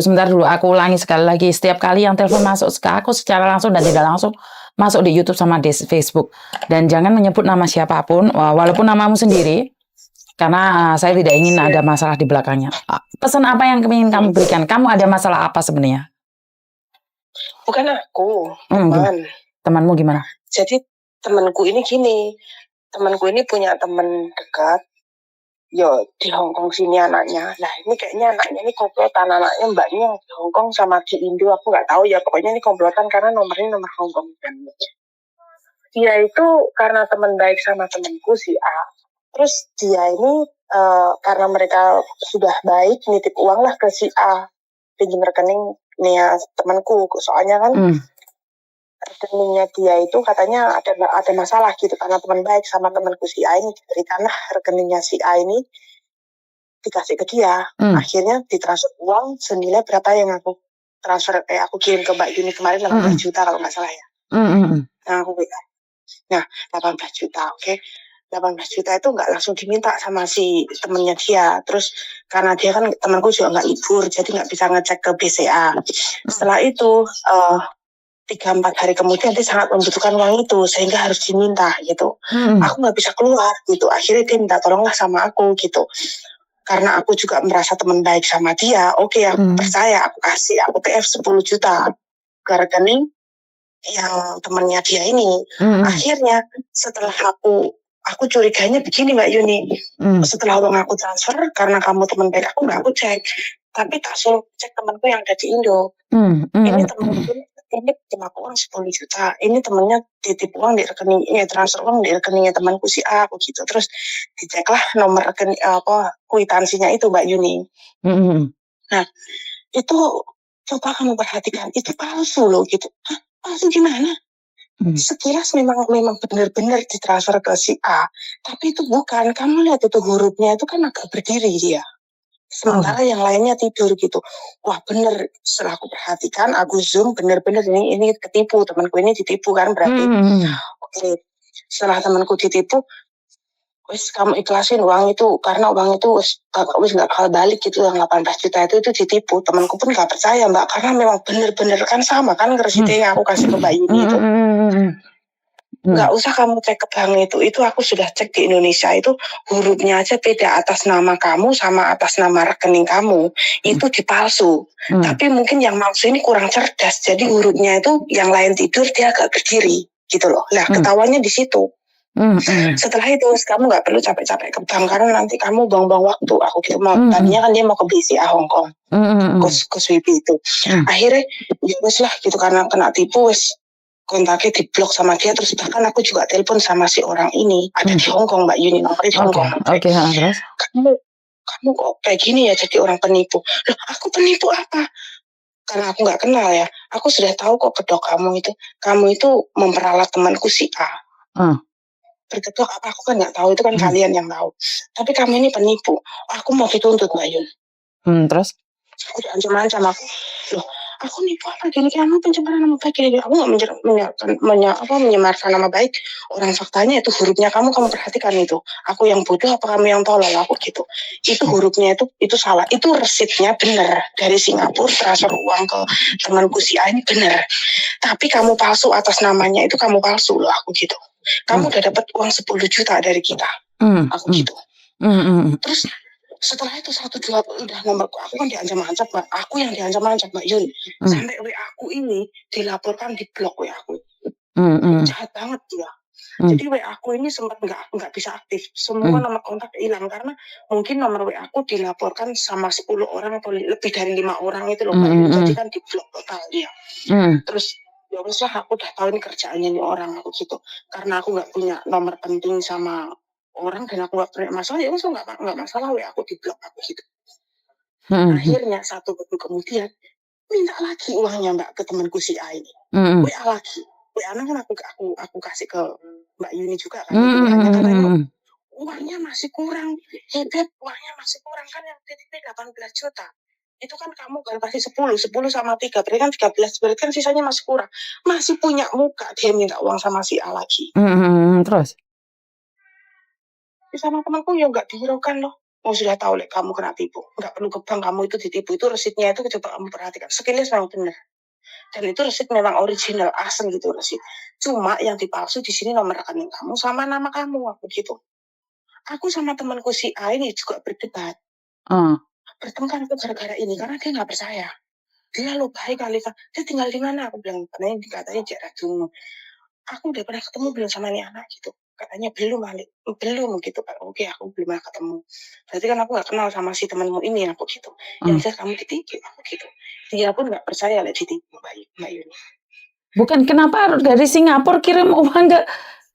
sebentar dulu, aku ulangi sekali lagi. Setiap kali yang telepon masuk ke aku secara langsung dan tidak langsung, masuk di YouTube sama di Facebook. Dan jangan menyebut nama siapapun, walaupun namamu sendiri, karena saya tidak ingin ada masalah di belakangnya. Pesan apa yang ingin kamu berikan? Kamu ada masalah apa sebenarnya? Bukan aku, teman. Temanmu gimana? Jadi temanku ini gini, temanku ini punya teman dekat, yo di Hongkong sini anaknya. Nah ini kayaknya anaknya ini komplotan, anaknya mbaknya yang di Hongkong sama di Indo, aku nggak tahu ya. Pokoknya ini komplotan karena nomornya nomor Hongkong kan. Dia itu karena teman baik sama temanku si A. Terus dia ini karena mereka sudah baik nitip uang lah ke si A, pinjam rekening nih ya temanku. Soalnya kan rekeningnya dia itu katanya ada masalah gitu karena teman baik sama temanku si A ini diberikanlah rekeningnya si A ini dikasih ke dia. Akhirnya ditransfer uang senilai berapa yang aku transfer aku kirim ke Mbak Yuni kemarin 18 juta kalau nggak salah ya. Nah aku bilang, nah 18 juta oke. 18 juta itu nggak langsung diminta sama si temennya dia. Terus karena dia kan temanku juga nggak libur jadi nggak bisa ngecek ke BCA. Setelah itu 3-4 hari kemudian dia sangat membutuhkan uang itu sehingga harus diminta gitu. Aku nggak bisa keluar gitu. Akhirnya dia minta tolonglah sama aku gitu. Karena aku juga merasa teman baik sama dia. Oke, aku percaya, aku kasih, aku TF 10 juta ke rekening yang temannya dia ini. Akhirnya setelah aku curiganya begini Mbak Yuni. Setelah uang aku transfer karena kamu teman baik aku nggak aku cek. Tapi tak suruh cek temanku yang ada di Indo. Ini temanku ini cuma uang 10 juta. Ini temennya titip uang di rekening, transfer uang di rekeningnya temanku si A, aku gitu. Terus diceklah nomor rekening kwitansinya itu Mbak Yuni. Nah, itu coba kamu perhatikan, itu palsu loh gitu. Hah, palsu gimana? Sekilas memang benar-benar ditransfer ke si A, tapi itu bukan. Kamu lihat itu hurufnya itu kan agak berdiri dia. Sementara yang lainnya tidur gitu. Wah bener, setelah aku perhatikan, aku zoom, bener-bener ini ketipu, temanku ini ditipu kan berarti. Oke, setelah temanku ditipu, wis kamu ikhlasin uang itu, karena uang itu wis nggak bakal balik gitu, yang 18 juta itu ditipu. Temanku pun nggak percaya Mbak, karena memang bener-bener kan sama kan resitnya yang aku kasih ke Mbak Yuni itu. Nggak usah kamu cek ke bank itu aku sudah cek di Indonesia itu hurufnya aja beda atas nama kamu sama atas nama rekening kamu itu dipalsu. Tapi mungkin yang palsu ini kurang cerdas, jadi hurufnya itu yang lain tidur dia agak berdiri gitu loh. Nah ketawanya di situ. Setelah itu kamu nggak perlu capek-capek ke bank karena nanti kamu buang-buang waktu. Aku gitu mau tadinya kan dia mau ke BCA Hongkong, ke Swipe itu. Akhirnya ya wes lah gitu karena kena tipu wes. Kontaknya diblok sama dia, terus bahkan aku juga telepon sama si orang ini ada di Hongkong Mbak Yuni, nomornya di Hongkong. Oke, terus kamu kok kayak gini ya jadi orang penipu. Loh, aku penipu apa? Karena aku nggak kenal ya, aku sudah tahu kok kedok kamu itu memperalat temanku si A. Berkedok apa aku kan nggak tahu, itu kan kalian yang tahu. Tapi kamu ini penipu, aku mau dituntut Mbak Yun. Terus aku diancam-ancam aku, loh aku nipu apa gini, kamu pencemaran nama baik gini, aku nggak menyemarkan nama baik orang. Faktanya itu hurufnya kamu perhatikan itu, aku yang bodoh apa kamu yang tolol, aku gitu. Itu hurufnya itu salah, itu resitnya bener dari Singapura transfer uang ke temanku si A ini bener, tapi kamu palsu atas namanya, itu kamu palsu loh, aku gitu. Kamu udah dapat uang 10 juta dari kita, aku gitu. Terus setelah itu 1-2 udah nomorku, aku kan diancam-ancam Mbak, aku yang diancam-ancam Mbak Yun, sampai WA aku ini dilaporkan di blok WA aku. Jahat banget dia. Jadi WA aku ini sempat nggak bisa aktif, semua nomor kontak hilang karena mungkin nomor WA aku dilaporkan sama 10 orang atau lebih dari 5 orang itu loh Mbak Yun, jadi kan di blok total dia. Terus ya wes lah, aku udah tahu ini kerjaannya nih orang, aku gitu. Karena aku nggak punya nomor penting sama orang dan aku nggak punya masalah, ya wes nggak masalah, WA aku di blok aku gitu. Akhirnya 1 waktu kemudian minta lagi uangnya Mbak ke temanku si A ini. WA lagi, WA kan aku kasih ke Mbak Yuni juga kan, WA-nya katanya uangnya masih kurang, Beb, uangnya masih kurang kan, yang titipnya 18 juta. Itu kan kamu kan kasih 10 sama 3, berarti kan 13, berarti kan sisanya masih kurang. Masih punya muka dia minta uang sama si A lagi. Terus Sama temanku ya nggak dihiraukan loh. sudah tahu lek kamu kena tipu. Nggak perlu ke bank kamu itu ditipu. Itu resitnya itu coba kamu perhatikan. Sekilas memang benar. Dan itu resit memang original, asli gitu resit. Cuma yang dipalsu di sini nomor rekening kamu sama nama kamu, aku gitu. Aku sama temanku si A ini juga berdebat. Bertengkar itu gara-gara ini, karena dia nggak percaya. Dia lo baik kali, Kak. Dia tinggal di mana? Aku bilang, katanya daerah Dungu. Aku udah pernah ketemu belum sama nih anak gitu. Katanya belum, Alik. Belum gitu kan. Oke, aku belum pernah ketemu. Berarti kan aku nggak kenal sama si temanmu ini, aku gitu. Yang jelas kamu ditipu, aku gitu. Dia pun nggak percaya lek ditipu, Mbak Yuni. Bukan, kenapa harus dari Singapura kirim uang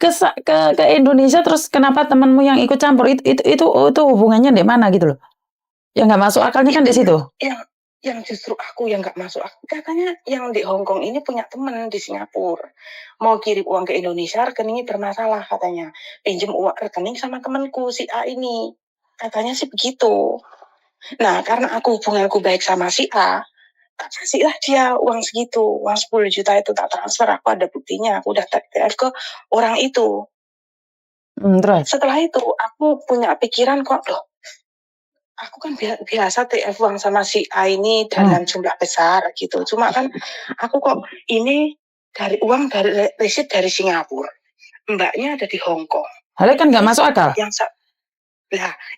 ke Indonesia, terus kenapa temanmu yang ikut campur? Itu hubungannya di mana gitu loh? Yang nggak masuk akalnya kan di situ. Yang justru aku yang nggak masuk akal. Katanya yang di Hong Kong ini punya teman di Singapura. Mau kirim uang ke Indonesia, rekeningnya bermasalah katanya. Pinjam uang rekening sama temanku si A ini. Katanya sih begitu. Nah, karena aku hubunganku baik sama si A, tak kasihlah dia uang segitu. Uang 10 juta itu tak transfer. Aku ada buktinya. Aku udah TF ke orang itu. Terus? Setelah itu, aku punya pikiran kok, loh, aku kan biasa TF uang sama si A ini dalam jumlah besar gitu. Cuma kan aku kok ini dari uang dari resit dari Singapura. Mbaknya ada di Hong Kong. Hal kan nggak masuk akal.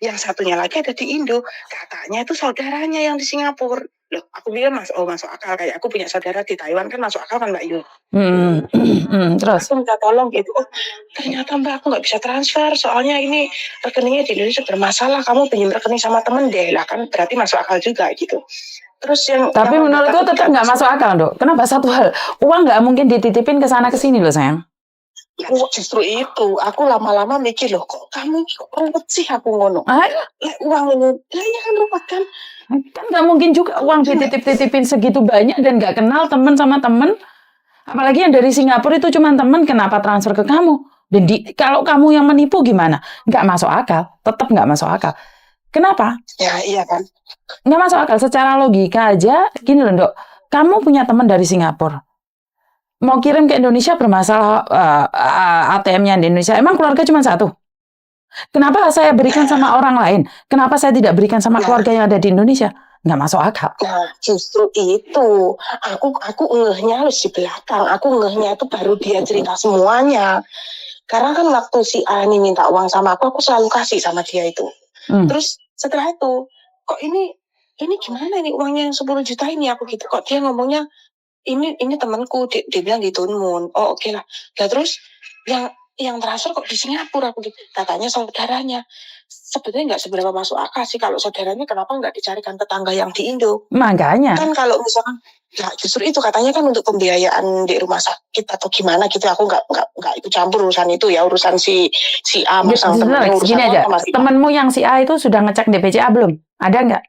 Yang satunya lagi ada di Indo. Katanya itu saudaranya yang di Singapura. Loh, aku bilang masuk akal. Kayak aku punya saudara di Taiwan kan masuk akal kan Mbak Yu. Terus? Aku minta tolong gitu. Oh, ternyata Mbak aku nggak bisa transfer. Soalnya ini rekeningnya di Indonesia bermasalah. Kamu pinjam rekening sama temen deh. Lah kan berarti masuk akal juga gitu. Terus tapi menurutku tetap nggak masuk akal, Dok. Kenapa? Satu hal, uang nggak mungkin dititipin ke sana ke sini loh, sayang. Justru itu, aku lama-lama mikir loh, kok kamu kok ruwet sih aku ngono. Uang ini, ya kan ruwet kan? Kan nggak mungkin juga uang dititip-titipin segitu banyak dan nggak kenal temen sama temen. Apalagi yang dari Singapura itu cuma temen, kenapa transfer ke kamu? Dan kalau kamu yang menipu gimana? Nggak masuk akal, tetap nggak masuk akal. Kenapa? Ya iya kan. Nggak masuk akal, secara logika aja, gini loh Dok, kamu punya teman dari Singapura, mau kirim ke Indonesia bermasalah ATM-nya di Indonesia, emang keluarga cuma satu? Kenapa saya berikan sama orang lain? Kenapa saya tidak berikan sama keluarga yang ada di Indonesia? Nggak masuk akal. Nah, justru itu. Aku ngehnya harus di belakang. Aku ngehnya itu baru dia cerita semuanya. Karena kan waktu si A ini minta uang sama aku selalu kasih sama dia itu. Terus setelah itu, kok ini gimana ini uangnya yang 10 juta ini aku gitu. Kok dia ngomongnya, ini temanku, dia bilang di Tunmun. Oh oke lah. Nah terus yang transfer kok di Singapura aku gitu. Katanya saudaranya. Sebetulnya nggak seberapa masuk akal sih kalau saudaranya, kenapa nggak dicarikan tetangga yang di Indo. Makanya. Kan kalau misalkan, ya justru itu katanya kan untuk pembiayaan di rumah sakit atau gimana gitu. Aku nggak ikut campur urusan itu ya, urusan si A masang temennya. Gini aja, temenmu yang si A itu sudah ngecek DPCA belum? Ada nggak?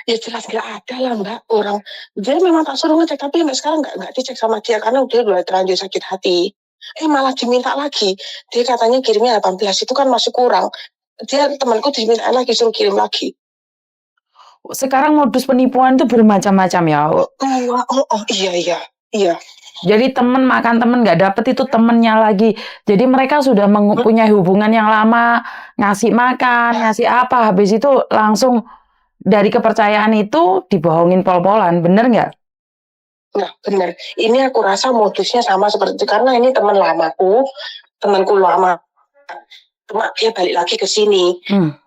Ya jelas nggak ada lah Mbak. Orang dia memang tak suruh ngecek, tapi sampai sekarang nggak dicek sama dia karena dia udah terlanjur sakit hati. Malah diminta lagi. Dia katanya kirimnya 18 itu kan masih kurang. Dia temanku diminta lagi, suruh kirim lagi. Sekarang modus penipuan itu bermacam-macam ya. Iya. Jadi temen makan temen nggak dapet itu temennya lagi. Jadi mereka sudah mempunyai hubungan yang lama, ngasih makan, ngasih apa, habis itu langsung dari kepercayaan itu dibohongin pol-polan, bener nggak? Nah, bener. Ini aku rasa modusnya sama seperti itu karena ini temanku lama. Cuma dia balik lagi ke sini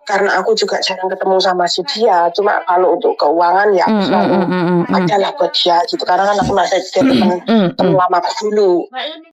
karena aku juga jarang ketemu sama si dia. Cuma kalau untuk keuangan ya selalu adalah buat dia gitu. Karena kan aku masih teman lama dulu.